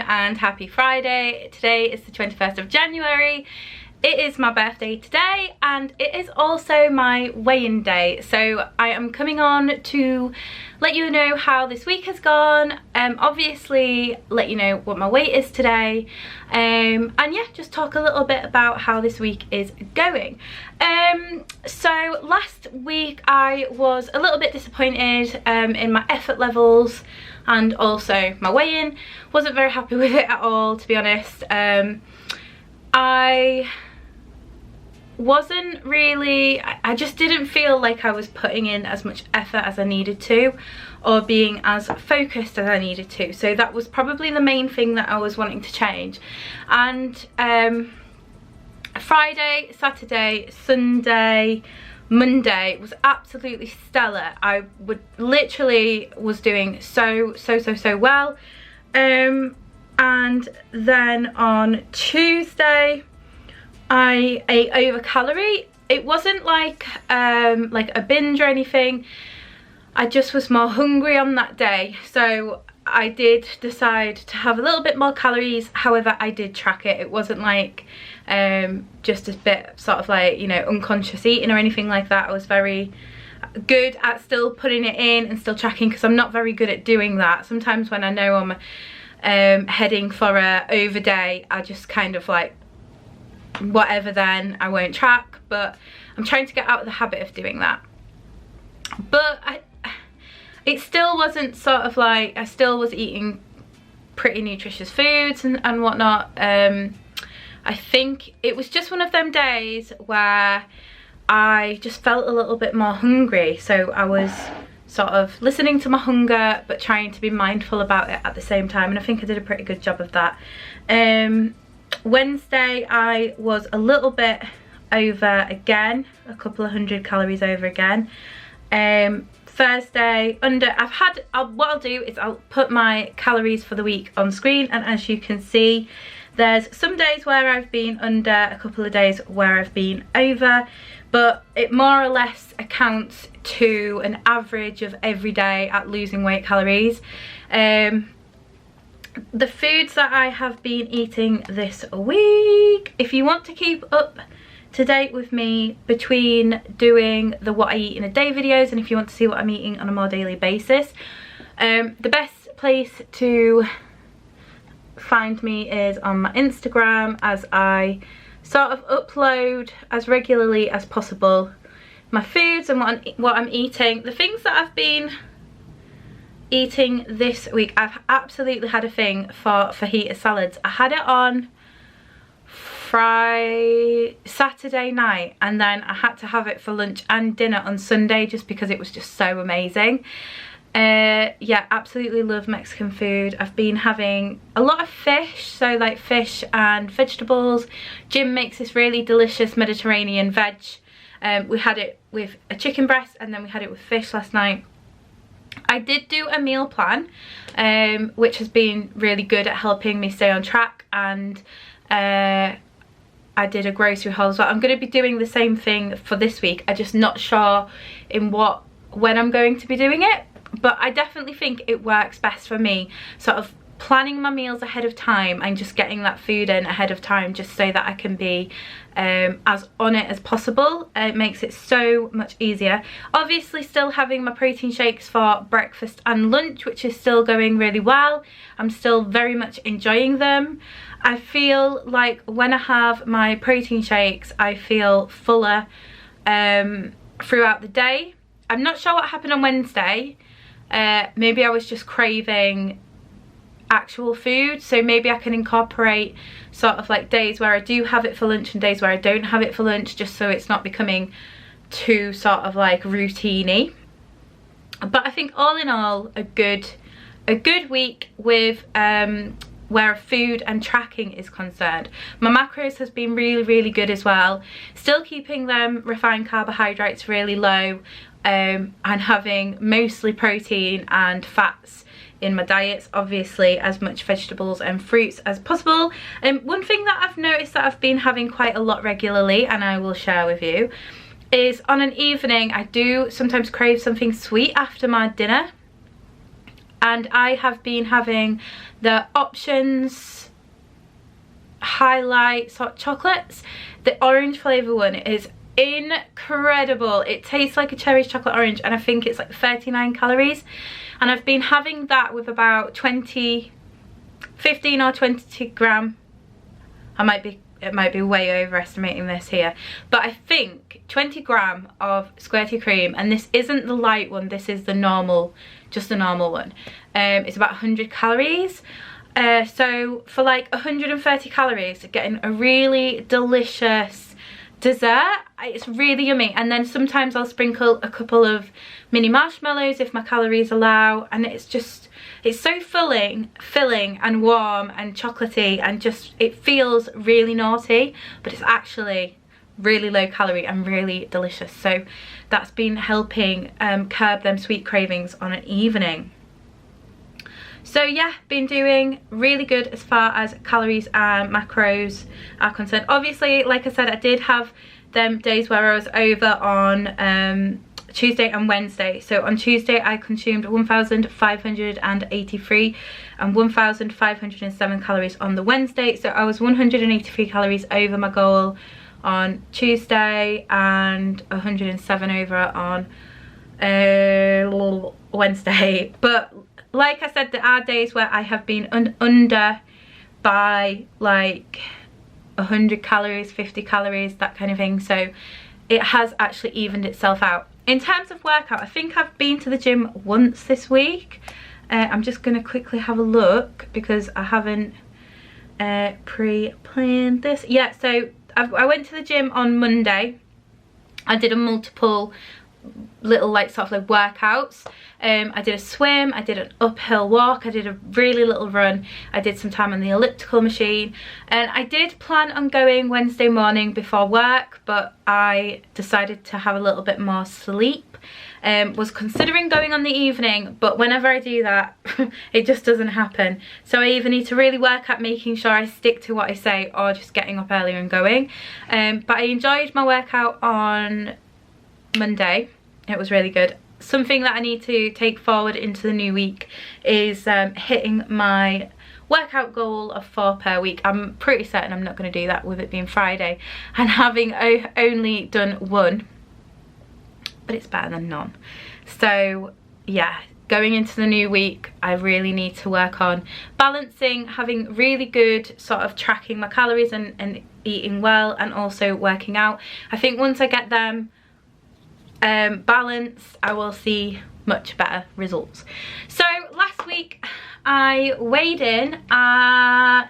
and happy Friday. Today is the 21st of January. It is my birthday today and it is also my weigh-in day. So I am coming on to let you know how this week has gone. Obviously let you know what my weight is today. And yeah, just talk a little bit about how this week is going. So last week I was a little bit disappointed in my effort levels and also my weigh-in. Wasn't very happy with it at all, to be honest. I just didn't feel like I was putting in as much effort as I needed to, or being as focused as I needed to. So that was probably the main thing that I was wanting to change. And Friday, Saturday, Sunday, Monday was absolutely stellar. I was doing so well. And then on Tuesday I ate over calorie. It wasn't like a binge or anything. I just was more hungry on that day, so I did decide to have a little bit more calories. However, I did track it. It wasn't like just a bit sort of like, you know, unconscious eating or anything like that. I was very good at still putting it in and still tracking, because I'm not very good at doing that. Sometimes when I know I'm heading for a over day, I just kind of like whatever, then I won't track. But I'm trying to get out of the habit of doing that. But it still wasn't sort of like, I still was eating pretty nutritious foods and whatnot. I think it was just one of them days where I just felt a little bit more hungry, so I was sort of listening to my hunger but trying to be mindful about it at the same time, and I think I did a pretty good job of that. Wednesday I was a little bit over again, a couple of 100 calories over again. Thursday under, what I'll do is I'll put my calories for the week on screen, and as you can see, there's some days where I've been under, a couple of days where I've been over, but it more or less accounts to an average of every day at losing weight calories. The foods that I have been eating this week, if you want to keep up to date with me between doing the what I eat in a day videos, and if you want to see what I'm eating on a more daily basis, the best place to find me is on my Instagram, as I sort of upload as regularly as possible my foods and what I'm eating. The things that I've been eating this week, I've absolutely had a thing for fajita salads. I had it on Saturday night, and then I had to have it for lunch and dinner on Sunday just because it was just so amazing. Yeah, absolutely love Mexican food. I've been having a lot of fish, so like fish and vegetables. Jim makes this really delicious Mediterranean veg. We had it with a chicken breast and then we had it with fish last night. I did do a meal plan, which has been really good at helping me stay on track, and I did a grocery haul as well. I'm going to be doing the same thing for this week. I'm just not sure when I'm going to be doing it, but I definitely think it works best for me, sort of planning my meals ahead of time and just getting that food in ahead of time, just so that I can be as on it as possible. It makes it so much easier. Obviously still having my protein shakes for breakfast and lunch, which is still going really well. I'm still very much enjoying them. I feel like when I have my protein shakes, I feel fuller throughout the day. I'm not sure what happened on Wednesday. Maybe I was just craving actual food, so maybe I can incorporate sort of like days where I do have it for lunch and days where I don't have it for lunch, just so it's not becoming too sort of like routine-y. But I think all in all, a good week with where food and tracking is concerned. My macros has been really good as well, still keeping them refined carbohydrates really low, and having mostly protein and fats in my diets, obviously as much vegetables and fruits as possible. One thing that I've noticed that I've been having quite a lot regularly, and I will share with you, is on an evening I do sometimes crave something sweet after my dinner. and I have been having the Options Highlights hot chocolates. The orange flavour one is incredible. It tastes like a cherry chocolate orange, and I think it's like 39 calories, and I've been having that with about 15 or 20 gram. It might be way overestimating this here, but I think 20 gram of squirty cream, and this isn't the light one, this is the normal, just the normal one. It's about 100 calories. So for like 130 calories, getting a really delicious dessert. It's really yummy. And then sometimes I'll sprinkle a couple of mini marshmallows if my calories allow, and it's so filling and warm and chocolatey, and just, it feels really naughty, but it's actually really low calorie and really delicious. So that's been helping curb them sweet cravings on an evening. So yeah, been doing really good as far as calories and macros are concerned. Obviously, like I said, I did have them days where I was over on Tuesday and Wednesday. So on Tuesday I consumed 1,583 and 1,507 calories on the Wednesday. So I was 183 calories over my goal on Tuesday and 107 over on Wednesday. But like I said, there are days where I have been under by like 100 calories, 50 calories, that kind of thing. So it has actually evened itself out. In terms of workout, I think I've been to the gym once this week. I'm just going to quickly have a look because I haven't pre-planned this. Yeah, so I went to the gym on Monday. I did a multiple little like sort of like workouts. I did a swim, I did an uphill walk, I did a really little run, I did some time on the elliptical machine, and I did plan on going Wednesday morning before work, but I decided to have a little bit more sleep. Was considering going on the evening, but whenever I do that it just doesn't happen. So I either need to really work at making sure I stick to what I say, or just getting up earlier and going. But I enjoyed my workout on Monday. It was really good. Something that I need to take forward into the new week is hitting my workout goal of 4 per week. I'm pretty certain I'm not going to do that with it being Friday and having only done 1, but it's better than none. So yeah, going into the new week I really need to work on balancing, having really good sort of tracking my calories and eating well, and also working out. I think once I get them balance, I will see much better results. So last week I weighed in at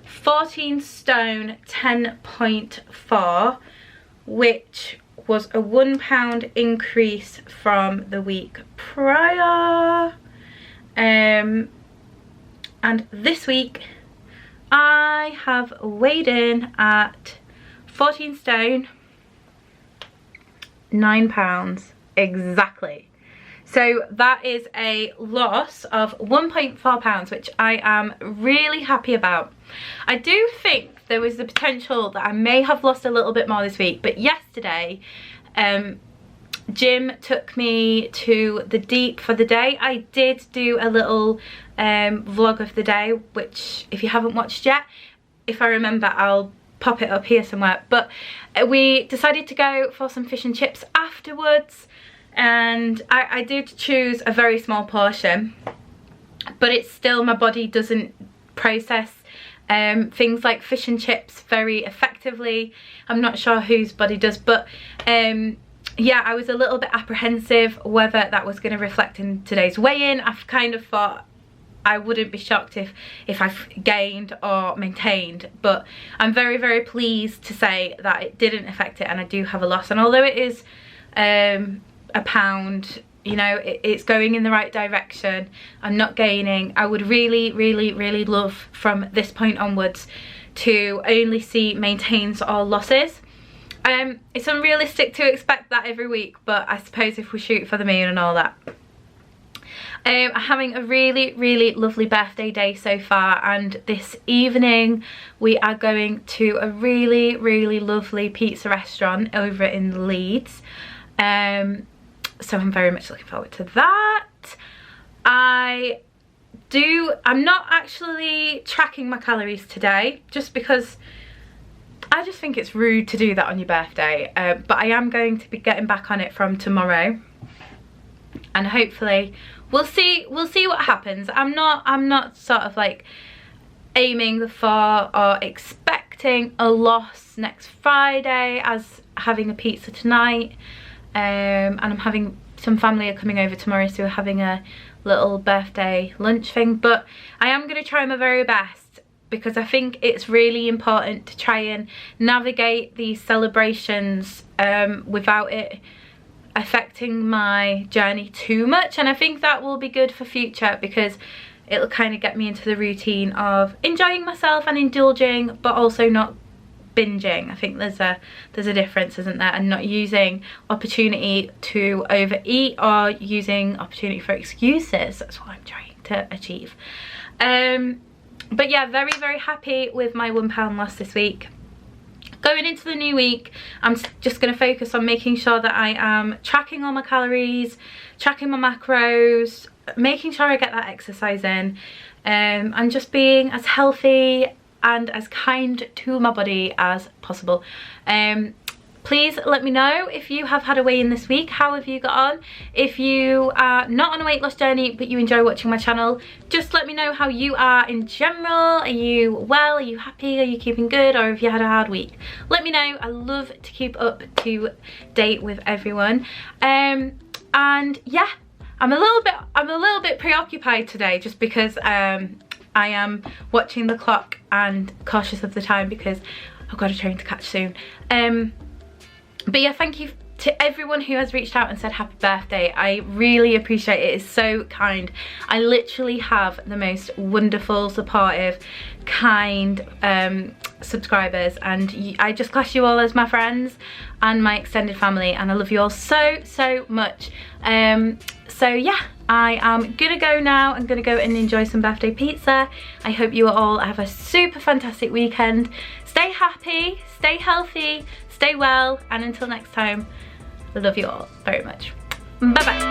14 stone 10.4, which was a £1 increase from the week prior. And this week I have weighed in at 14 stone 9 pounds exactly. So that is a loss of 1.4 pounds, which I am really happy about. I do think there was the potential that I may have lost a little bit more this week, but yesterday Jim took me to the Deep for the day. I did do a little vlog of the day, which if you haven't watched yet, if I remember I'll pop it up here somewhere. But we decided to go for some fish and chips afterwards, and I did choose a very small portion, but it's still, my body doesn't process things like fish and chips very effectively. I'm not sure whose body does, but yeah, I was a little bit apprehensive whether that was going to reflect in today's weigh-in. I've kind of thought I wouldn't be shocked if I've gained or maintained, but I'm very, very pleased to say that it didn't affect it, and I do have a loss. And although it is £1, you know, it's going in the right direction. I'm not gaining. I would really, really, really love from this point onwards to only see maintains or losses. It's unrealistic to expect that every week, but I suppose if we shoot for the moon and all that. I'm having a really, really lovely birthday day so far, and this evening we are going to a really, really lovely pizza restaurant over in Leeds. So I'm very much looking forward to that. I'm not actually tracking my calories today, just because I just think it's rude to do that on your birthday. But I am going to be getting back on it from tomorrow, and hopefully we'll see what happens. I'm not sort of like aiming for or expecting a loss next Friday, as having a pizza tonight, and I'm having some family are coming over tomorrow, so we're having a little birthday lunch thing. But I am going to try my very best, because I think it's really important to try and navigate these celebrations without it affecting my journey too much. And I think that will be good for future, because it'll kind of get me into the routine of enjoying myself and indulging, but also not binging. I think there's a difference, isn't there? And not using opportunity to overeat or using opportunity for excuses. That's what I'm trying to achieve. But yeah, very, very happy with my £1 loss this week. Going into the new week, I'm just going to focus on making sure that I am tracking all my calories, tracking my macros, making sure I get that exercise in, and just being as healthy and as kind to my body as possible. Please let me know if you have had a weigh-in this week. How have you got on? If you are not on a weight loss journey but you enjoy watching my channel, just let me know how you are in general. Are you well? Are you happy? Are you keeping good? Or have you had a hard week? Let me know. I love to keep up to date with everyone. And yeah, I'm a little bit preoccupied today, just because I am watching the clock and cautious of the time, because I've got a train to catch soon. But yeah, thank you to everyone who has reached out and said happy birthday. I really appreciate it. It's so kind. I literally have the most wonderful, supportive, kind subscribers, and I just class you all as my friends and my extended family, and I love you all so much. So yeah, I am gonna go now. I'm gonna go and enjoy some birthday pizza. I hope you all have a super fantastic weekend. Stay happy, stay healthy, stay well, and until next time, I love you all very much. Bye bye.